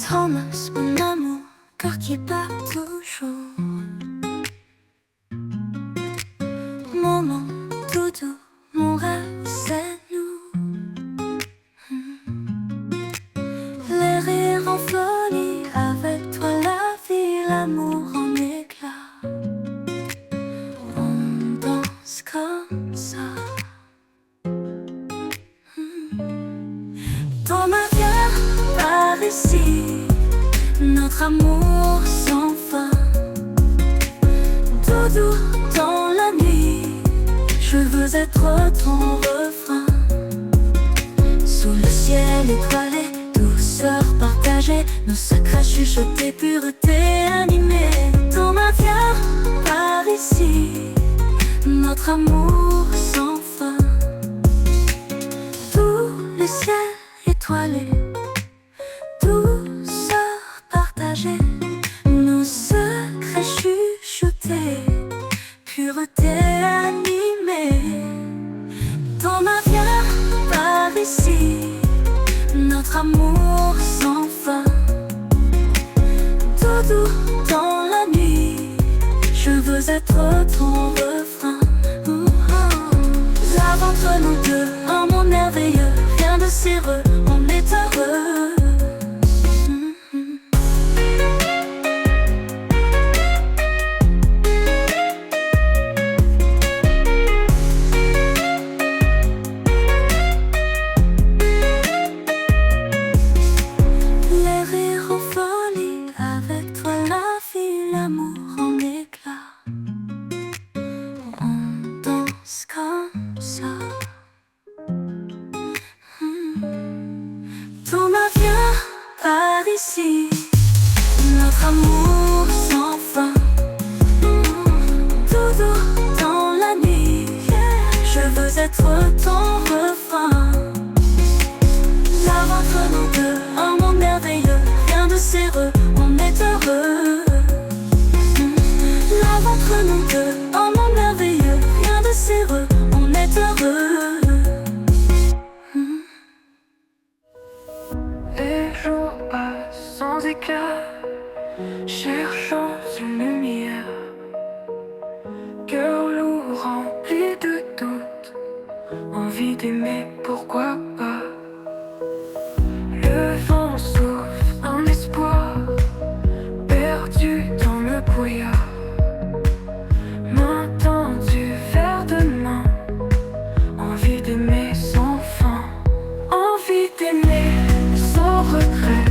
Thomas, mon amour, cœur qui bat toujours. Moment tout doux, mon rêve c'est nous. Les rires en folie, avec toi la vie, l'amour en éclat. On danse comme ça. Thomas, viens par ici, notre amour sans fin. Doudou dans la nuit, je veux être ton refrain. Sous le ciel étoilé, douceur partagée, nos secrets chuchotés, pureté animée. Thomas, viens par ici, notre amour sans fin. Tout le ciel étoilé, douceur partagée, nos secrets chuchotés, pureté animée. Thomas, viens par ici, notre amour sans fin. Doudou dans la nuit, je veux être ton refrain. Là entre nous deux, un monde merveilleux, rien de séreux, on est heureux. Les rires en folie, avec toi la vie, l'amour en éclat. On danse comme ça. Thomas, viens par ici, notre amour sans fin. Doudou dans la nuit, je veux être ton refrain. Là entre nous deux, un monde merveilleux, rien de séreux, on est heureux. Là entre nous deux, un monde merveilleux, rien de séreux, on est heureux. Les jours passent sans éclat, cherchant une lumière. Cœur lourd rempli de doutes, envie d'aimer, pourquoi pas. Le vent souffle un espoir, perdu dans le brouillard. Main tendue vers demain, envie d'aimer sans fin. Envie d'aimer sans regret,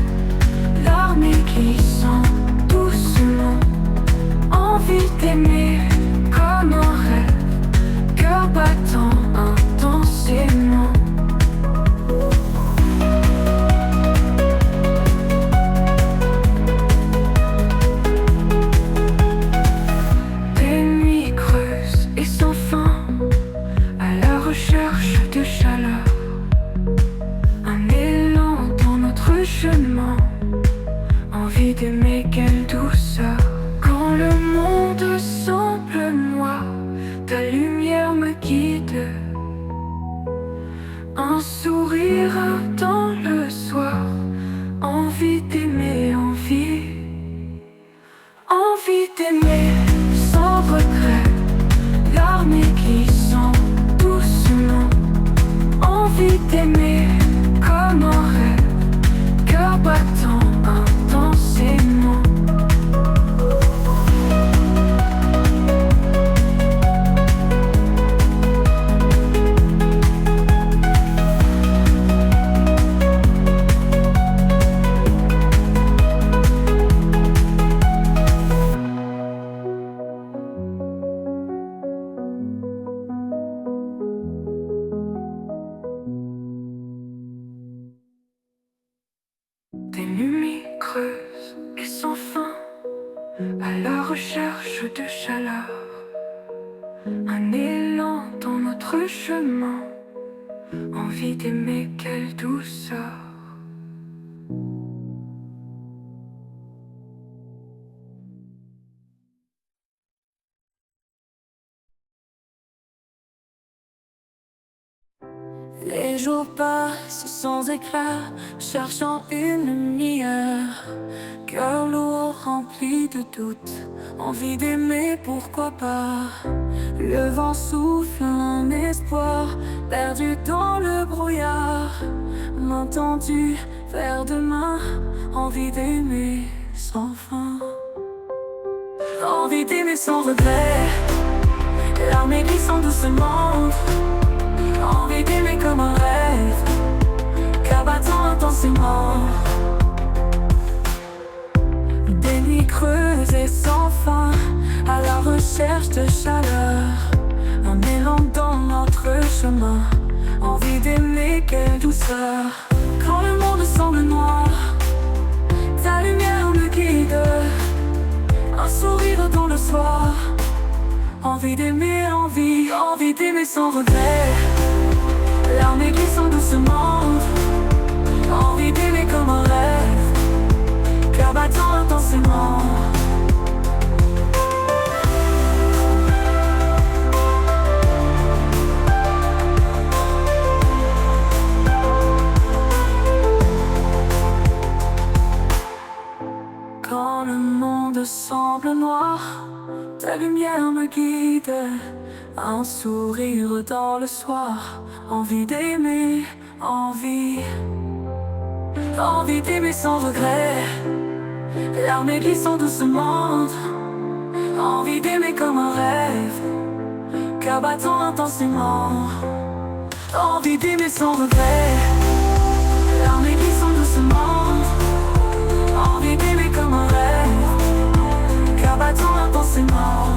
larmes glissant doucement. Envie d'aimer comme un rêve, cœur battant intensément. Des nuits creuses et sans fin, à la recherche de chaleur. Un élan dans notre chemin, envie d'aimer, quelle douceur. Quand le monde semble noir, ta lumière me guide. Un sourire dans le soir, envie d'aimer, envie d'aimer sans regret, larmes glissant doucement. Envie d'aimer comme un rêve, cœur battant intensément. Des nuits creuses et sans fin, à la recherche de chaleur. Un élan dans notre chemin, envie d'aimer, quelle douceur. Les jours passent sans éclat, cherchant une lumière. Cœur lourd rempli de doutes, envie d'aimer, pourquoi pas. Le vent souffle un espoir, perdu dans le brouillard. Main tendue vers demain, envie d'aimer sans fin. Envie d'aimer sans regret, larmes glissant doucement. Envie d'aimer comme un rêve, qu'abattant intensément. Des nuits creuses et sans fin, à la recherche de chaleur. Un élan dans notre chemin, envie d'aimer, quelle douceur. Quand le monde semble noir, ta lumière me guide. Un sourire dans le soir, envie d'aimer, envie d'aimer sans regret. Larmes glissant doucement, envie d'aimer comme un rêve, cœur battant intensément. Quand le monde semble noir, ta lumière me guide. Un sourire dans le soir, envie d'aimer, envie d'aimer sans regret. Larmes glissant doucement, envie d'aimer comme un rêve, cœur battant intensément. Envie d'aimer sans regret, larmes glissant doucement, envie d'aimer comme un rêve, cœur battant intensément.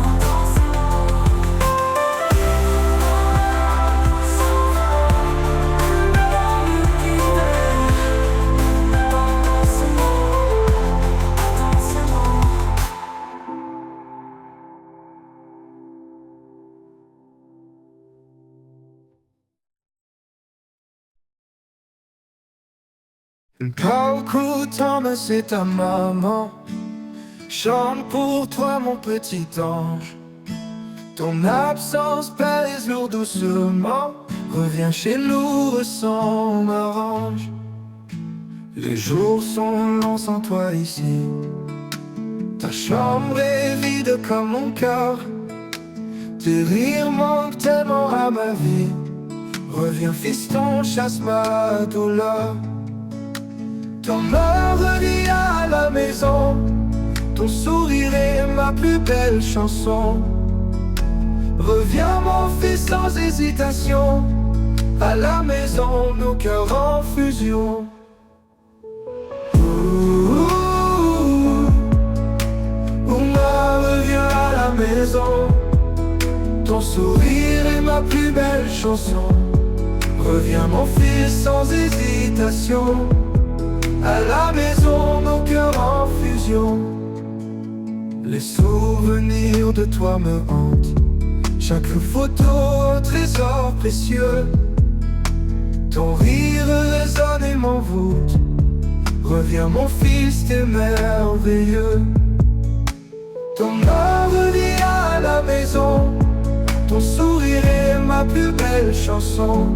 Coucou Thomas, c'est ta maman. Chante pour toi mon petit ange. Ton absence pèse lourd doucement. Reviens chez nous, ressens ma range. Les jours sont longs sans toi ici. Ta chambre est vide comme mon cœur. Tes rires manquent tellement à ma vie. Reviens fiston, chasse ma douleur. Ton me relie à la maison. Ton sourire est ma plus belle chanson. Reviens mon fils sans hésitation. À la maison, nos cœurs en fusion. Reviens à la maison. Ton sourire est ma plus belle chanson. Reviens mon fils sans hésitation. À la maison, nos cœurs en fusion. Les souvenirs de toi me hantent. Chaque photo un trésor précieux. Ton rire résonne et m'envoûte. Reviens mon fils, t'es merveilleux. Ton âme relie à la maison. Ton sourire est ma plus belle chanson.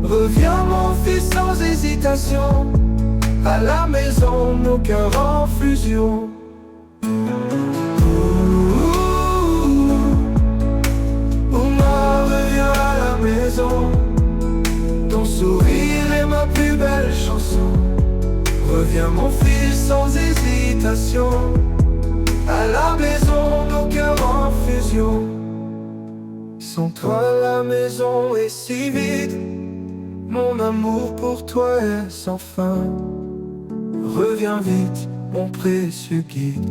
Reviens mon fils sans hésitation. À la maison, nos cœurs en fusion. Reviens à la maison. Ton sourire est ma plus belle chanson. Reviens mon fils sans hésitation. À la maison, nos cœurs en fusion. Sans toi la maison est si vide. Mon amour pour toi est sans fin. Reviens vite, mon précieux guide.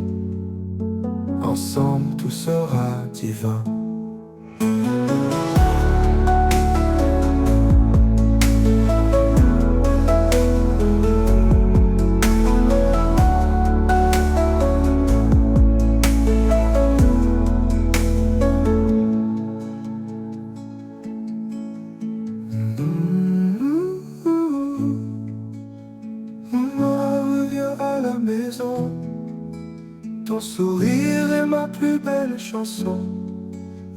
Ensemble tout sera divin. Ton sourire est ma plus belle chanson.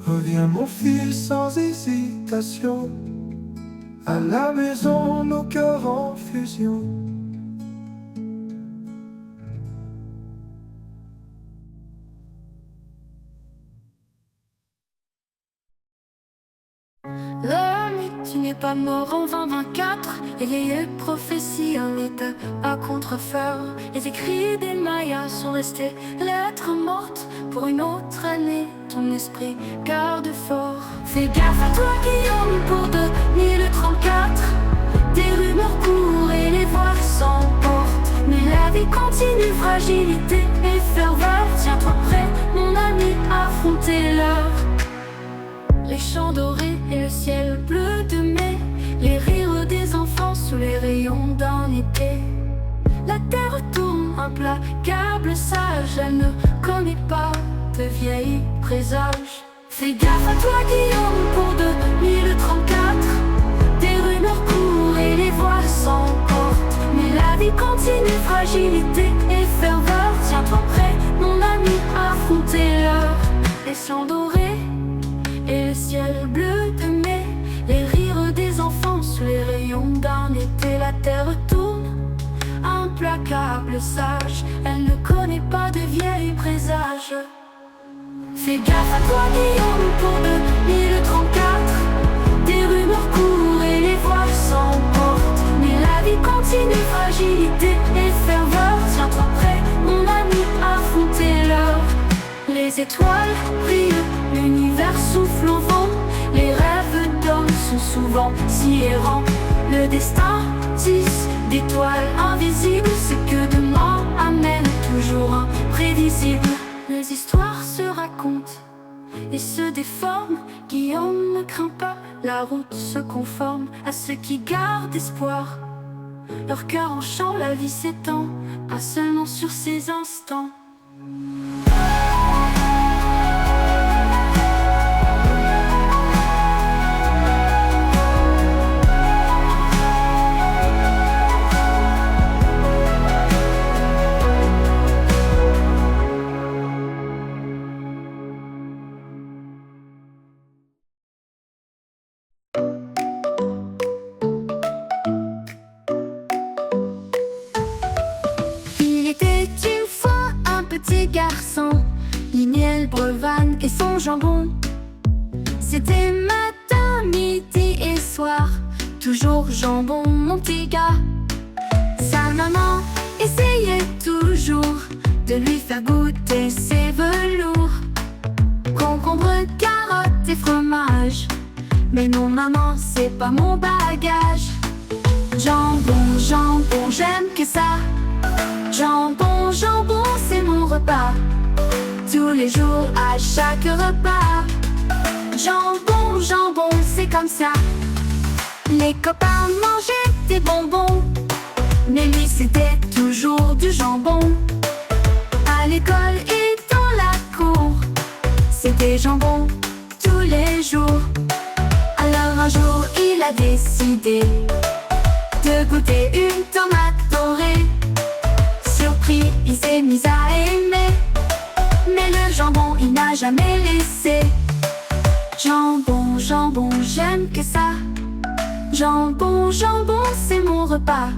Reviens mon fils sans hésitation. À la maison, nos cœurs en fusion. L'ami, tu n'es pas mort en 2024. Les vieilles prophéties en état à contrefort. Les écrits des Mayas sont restés lettres mortes. Pour une autre année, ton esprit garde fort. Fais gaffe à toi, Guillaume, pour 2034. Des rumeurs courent et les voix s'emportent. Mais la vie continue, fragilité et ferveur. Tiens-toi prêt, mon ami, affrontez l'heure. Les champs dorés et le ciel bleu de mai, les rires des enfants sous les rayons d'un été. La terre tourne, implacable, sage, elle ne connaît pas de vieilles présages. Fais gaffe à toi, Guillaume, pour 2034. Des rumeurs courent et les voix s'emportent. Mais la vie continue, fragilité et ferveur. Tiens-toi prêt, mon ami, affrontez l'heure. Les champs dorés et le ciel bleu de mai, les rires des enfants sous les rayons d'un été. La terre tourne, implacable, sage, elle ne connaît pas de vieilles présages. Fais gaffe à toi, Guillaume, pour 2034. Des rumeurs courent et les voix s'emportent. Mais la vie continue, fragilité et ferveur. Tiens-toi prêt, mon ami, affrontez l'heure. Les étoiles brillent, l'univers souffle au vent. Les rêves d'hommes sont souvent si errants. Le destin tisse d'étoiles invisibles. Ce que demain amène, toujours imprévisible. Les histoires se racontent et se déforment. Guillaume ne craint pas, la route se conforme à ceux qui gardent espoir. Leur cœur en chant, la vie s'étend, pas seulement sur ces instants. Petit garçon, Liniel, Brevan et son jambon. C'était matin, midi et soir, toujours jambon, mon petit gars. Sa maman essayait toujours de lui faire goûter ses velours, concombre, carottes et fromage. Mais non maman, c'est pas mon bagage. Jambon, jambon, j'aime que ça. Jambon, jambon, c'est mon repas. Tous les jours, à chaque repas. Jambon, jambon, c'est comme ça. Les copains mangeaient des bonbons, mais lui c'était toujours du jambon. À l'école et dans la cour, c'était jambon tous les jours. Alors un jour il a décidé de goûter une tomate dorée. Surpris, il s'est mis à aimer, mais le jambon il n'a jamais laissé. Jambon, jambon, j'aime que ça. Jambon, jambon, c'est mon repas.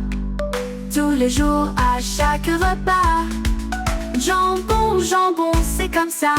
Tous les jours, à chaque repas. Jambon, jambon, c'est comme ça.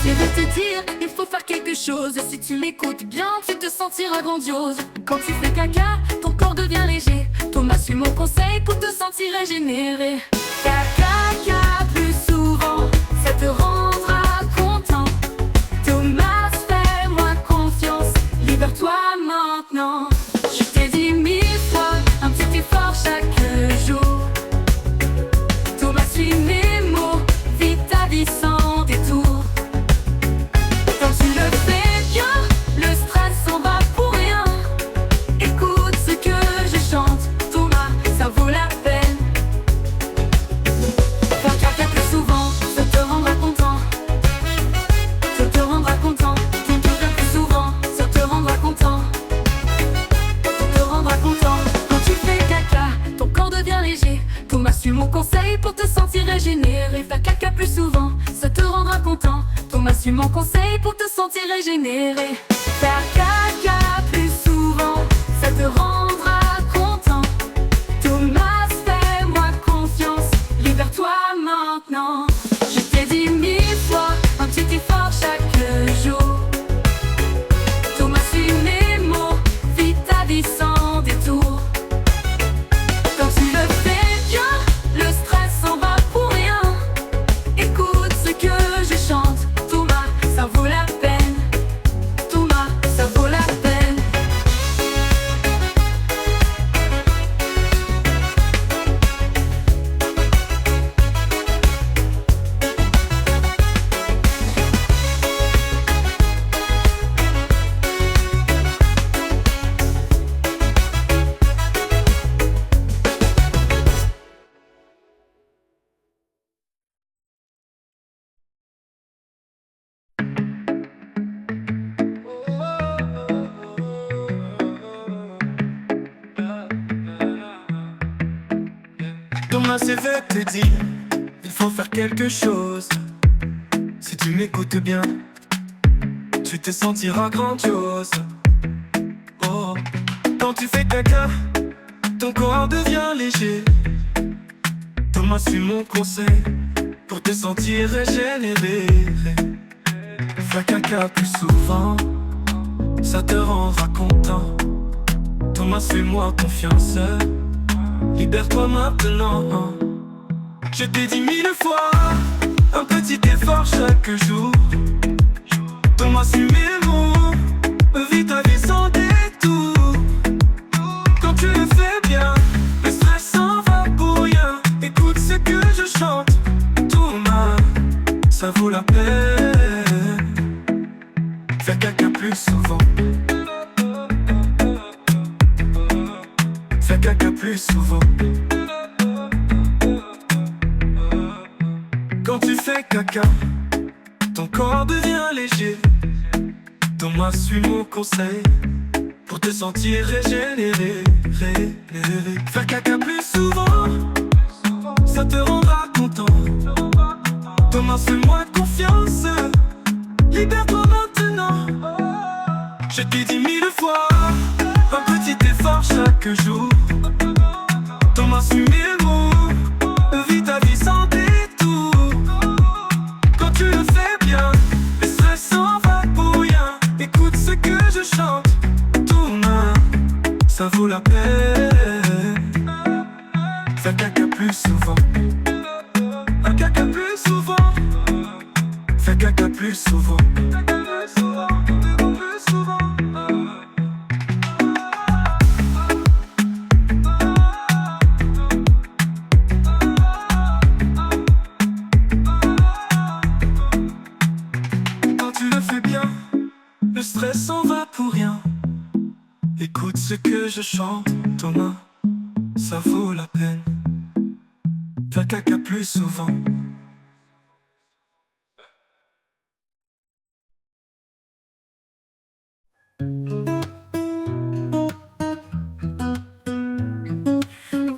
Je vais te dire, il faut faire quelque chose. Si tu m'écoutes bien, tu te sentiras grandiose. Quand tu fais caca, ton corps devient léger. Thomas suit mon conseil pour te sentir régénéré. Caca plus souvent, ça te rendra content. Thomas, fais-moi confiance, libère-toi maintenant. Je t'ai dit 1000 fois, un petit effort chaque jour. Thomas suit mes mots, vis ta vie sans détour. régénérer. Faire caca plus souvent, ça te rendra content. Thomas suit mon conseil pour te sentir régénéré. Faire caca plus souvent, ça te rendra content. Thomas, fais-moi confiance, libère-toi maintenant. Je t'ai dit 1000 fois, un petit effort chaque jour. Thomas suit mes mots, vis ta vie sans détour. Quand tu le fais bien, le stress s'en va pour rien. Écoute ce que je chante, Thomas, ça vaut la peine. Thomas, ça vaut la peine. Thomas s'éveille te dit, il faut faire quelque chose. Si tu m'écoutes bien, tu te sentiras grandiose. Oh, quand tu fais caca, ton corps devient léger. Thomas suit mon conseil pour te sentir régénéré. Fais caca plus souvent, ça te rendra content. Thomas, fais-moi confiance, libère-toi maintenant. Je t'ai dit 1000 fois, un petit effort chaque jour. Thomas suit mes mots, vis ta vie sans détour. Quand tu le fais bien, le stress s'en va pour rien. Écoute ce que je chante, Thomas, ça vaut la peine. Faire caca plus souvent, faire caca plus souvent. Quand tu fais caca, ton corps devient léger. Thomas suit mon conseil pour te sentir régénéré. Faire caca plus souvent, ça te rendra content. Thomas, fais-moi confiance, libère-toi maintenant. Je t'ai dit 1000 fois, un petit effort chaque jour. Thomas suit mes mots, vis ta vie sans détour. Quand tu le fais bien, le stress s'en va pour rien. Écoute ce que je chante, Thomas, ça vaut la peine. Faire caca plus souvent, un caca plus souvent. Faire caca plus souvent, plus souvent. Quand tu le fais bien, le stress s'en va pour rien. Écoute ce que je chante, Thomas, ça vaut la peine. Faire caca plus souvent.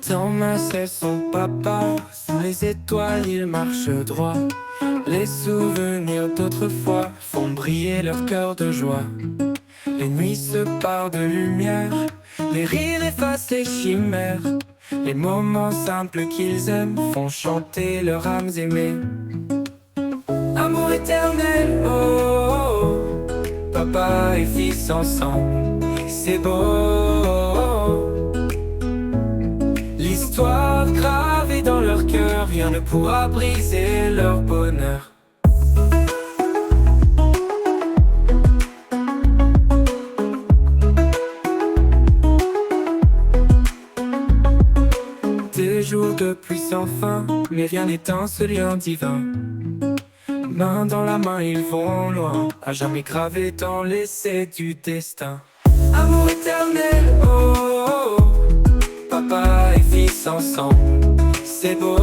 Thomas c'est son papa, sous les étoiles il marche droit. Les souvenirs d'autrefois font briller leur cœur de joie. Les nuits se parent de lumière, les rires effacent les chimères. Les moments simples qu'ils aiment font chanter leurs âmes aimées. Amour éternel, oh, oh, oh. Papa et fils ensemble, c'est beau. L'histoire gravée dans leur cœur, rien ne pourra briser leur bonheur. Des jours de pluie sans fin, mais rien n'éteint ce lien divin. Main dans la main ils vont loin, à jamais gravés dans l'essai du destin. Amour éternel, oh, oh, oh. Papa et fils ensemble, c'est beau.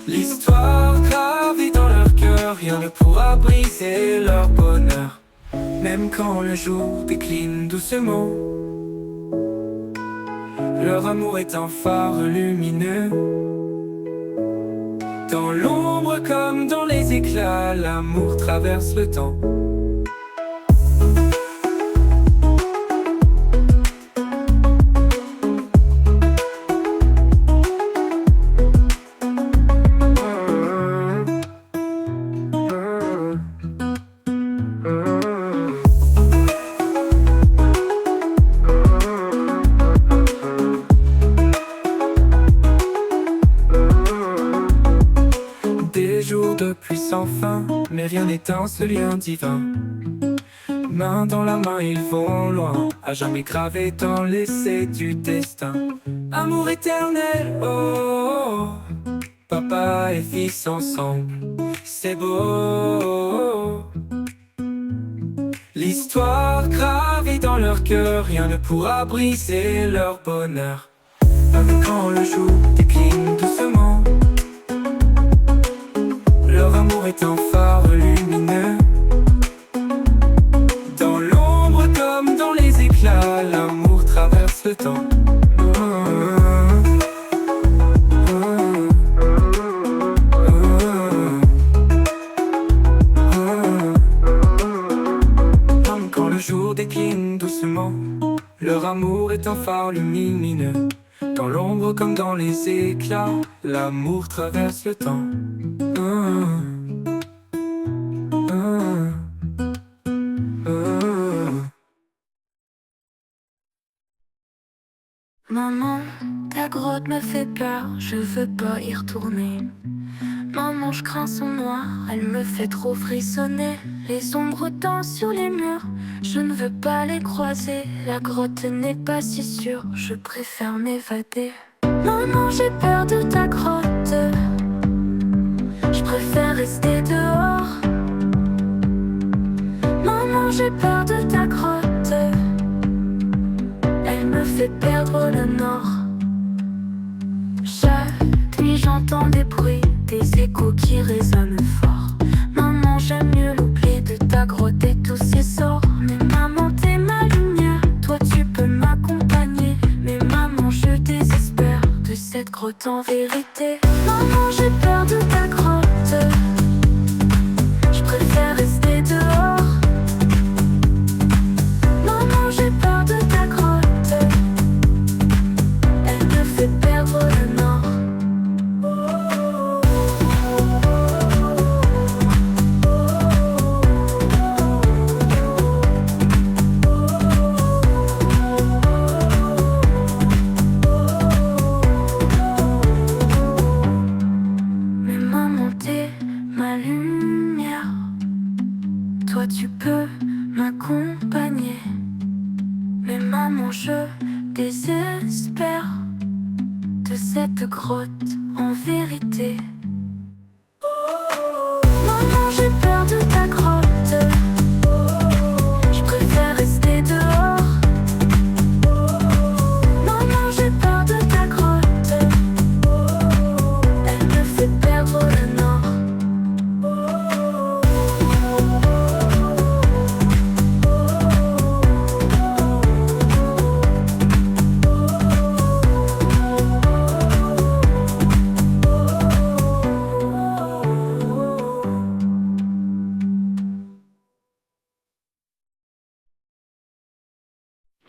L'histoire gravée dans leur cœur, rien ne pourra briser leur bonheur. Même quand le jour décline doucement, Leur amour est un phare lumineux. Dans l'ombre comme dans les éclats, l'amour traverse le temps. Des jours de pluie sans fin, mais rien n'éteint ce lien divin. Main dans la main, ils vont loin, à jamais gravés dans l'essai du destin. Amour éternel, oh, oh, oh. Papa et fils ensemble, c'est beau. L'histoire gravée dans leur cœur, rien ne pourra briser leur bonheur. Même quand le jour décline doucement, leur amour est un phare lumineux. Dans l'ombre comme dans les éclats, l'amour traverse le temps. Même quand le jour décline doucement, leur amour est un phare lumineux. Dans l'ombre comme dans les éclats, l'amour traverse le temps. Maman, ta grotte me fait peur, je veux pas y retourner. Maman, je crains son noir, elle me fait trop frissonner. Les ombres dansent sur les murs, je ne veux pas les croiser. La grotte n'est pas si sûre, je préfère m'évader. Maman, j'ai peur de ta grotte, je préfère rester dehors. Maman, j'ai peur de ta grotte, elle me fait perdre le nord. Chaque nuit j'entends des bruits, des échos qui résonnent fort. Maman, j'aime mieux l'oubli de ta grotte et tous ses sorts. Mais maman, t'es ma lumière, toi tu peux m'accompagner. Mais maman, je désespère de cette grotte en vérité. Maman, j'ai peur de ta grotte, je préfère rester dehors. Maman, j'ai peur de ta grotte, elle me fait perdre le nord. Mais maman, t'es ma lumière, toi tu peux m'accompagner. Mais maman, je désespère de cette grotte en vérité. Maman, j'ai peur de ta grotte, je préfère rester dehors. Maman, j'ai peur de ta grotte, elle me fait perdre le nord.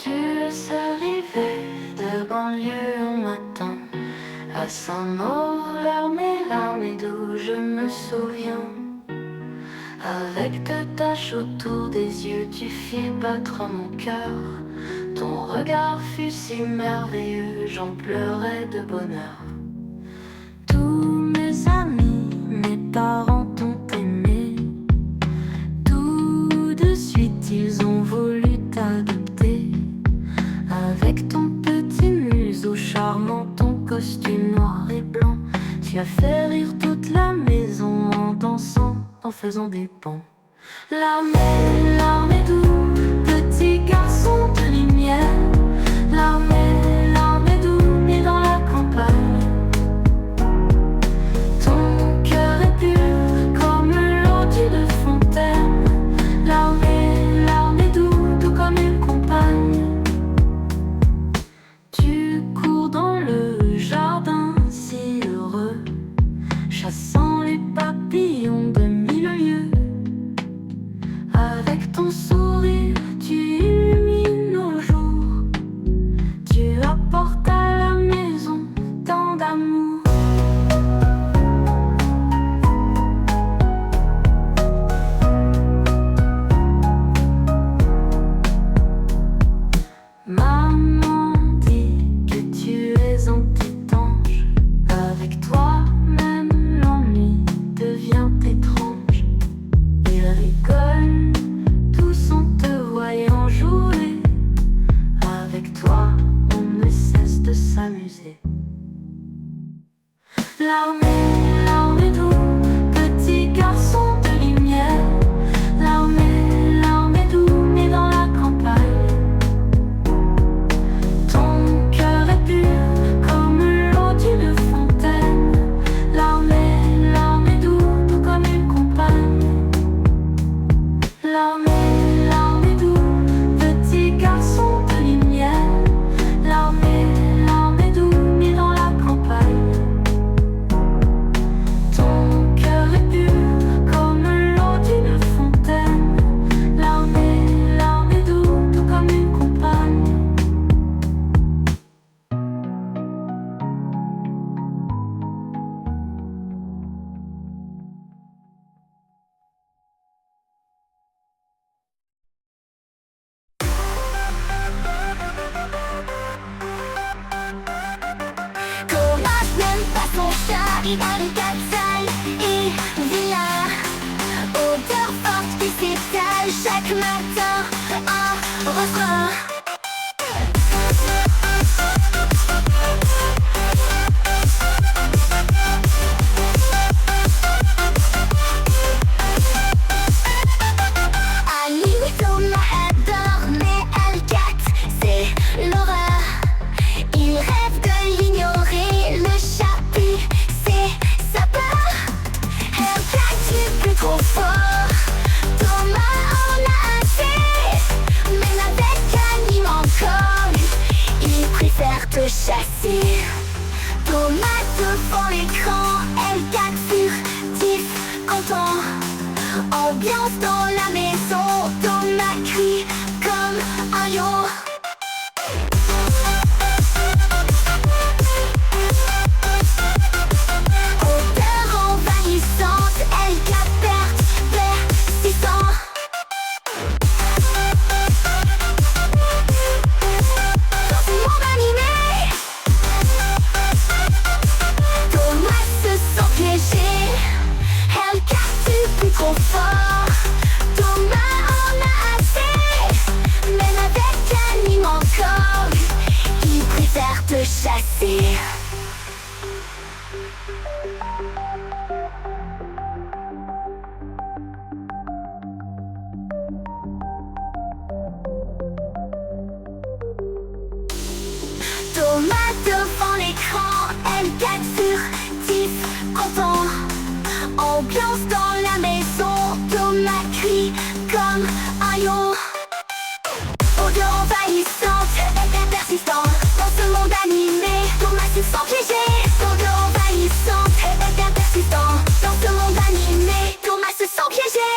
Tu arrivais de banlieue un matin à Saint-Maur, vers mes larmes et d'où je me souviens. Avec deux taches autour des yeux, tu fis battre mon cœur. Ton regard fut si merveilleux, j'en pleurais de bonheur. Tous mes amis, mes parents t'ont aimé. Tout de suite, ils ont voulu t'adopter. Avec ton petit museau charmant, ton costume noir et blanc, tu as fait rire toute la maison en dansant, en faisant des ponts. L'armée doux, petit garçon de lumière. L'armée doux, né dans la campagne. Ton cœur est pur comme l'eau d'une fontaine. L'armée doux, tout comme une compagne. Tu L'armée, l'armée doux, petit garçon de lumière. L'armée, l'armée doux, né dans la campagne. Ton cœur est pur comme l'eau d'une fontaine. L'armée, l'armée doux, tout comme une compagne. L'armée, l'armée doux, petit garçon de lumière. L'armée, l'armée doux, né dans la campagne. Ton cœur est pur comme l'eau d'une fontaine. L'armée, l'armée doux, tout comme une compagne. Thomas n'aime pas son chat, il a les quatre salles. Il vient, odeur forte qui s'étale chaque matin. Un refrain. Ali, Thomas adore, mais Hellcat, c'est l'horreur. Il rêve de l'ignorer, le chapitre, c'est sa peur. Hellcat, tu es plus trop fort. Thomas en a assez, même avec un encore, il préfère te chasser. Thomas devant l'écran, Hellcat furtif, content. Ambiance dans la maison, Thomas crie comme un lion. Odeur envahissante, Hellcat persistant. Dans ce monde animé, Thomas se sent piégé. Hellcat, tu es plus trop fort. Thomas en a assez, même avec un mime encore, il préfère te chasser. Thomas devant l'écran, Hellcat furtif, content. Ambiance dans la maison, Thomas crie comme un lion. Odeur envahissante, persistant. Dans ce monde animé, Thomas se sent piégé. Odeur envahissante, persistant. Dans ce monde animé, Thomas se sent piégé.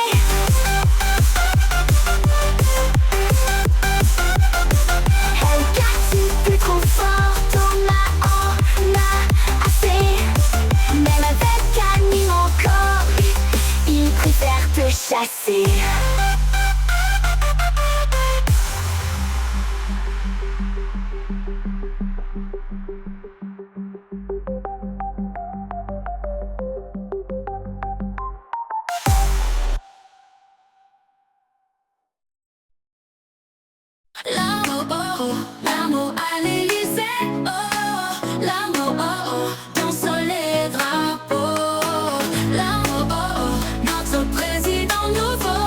Hellcat, tu es plus trop fort. Thomas en a assez, même avec un mime encore, il préfère te chasser. L'amour, oh, oh, l'amour à l'Élysée, oh, oh, l'amour, oh, oh, dans sur les drapeaux. L'amour, oh, oh, notre président nouveau.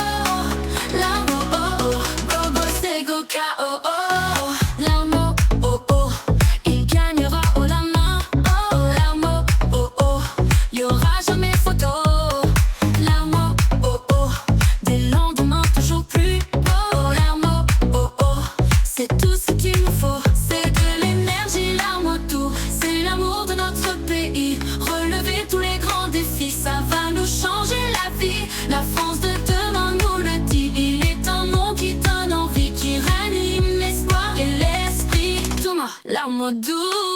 L'amour, oh, oh, Gogo, c'est Goka, oh, oh. L'amour, oh, oh, il gagnera haut la main. Oh, l'amour, oh, oh, y'aura jamais photo. L'amour, oh, oh, des lendemains toujours plus beaux. L'amour, oh, oh, c'est tout ce qu'il nous faut. C'est de l'énergie, l'amour tout. C'est l'amour de notre pays. Relever tous les grands défis, ça va nous changer la vie. La France de demain nous le dit. Il est un nom qui donne envie, qui ranime l'espoir et l'esprit. Thomas, l'amour doux.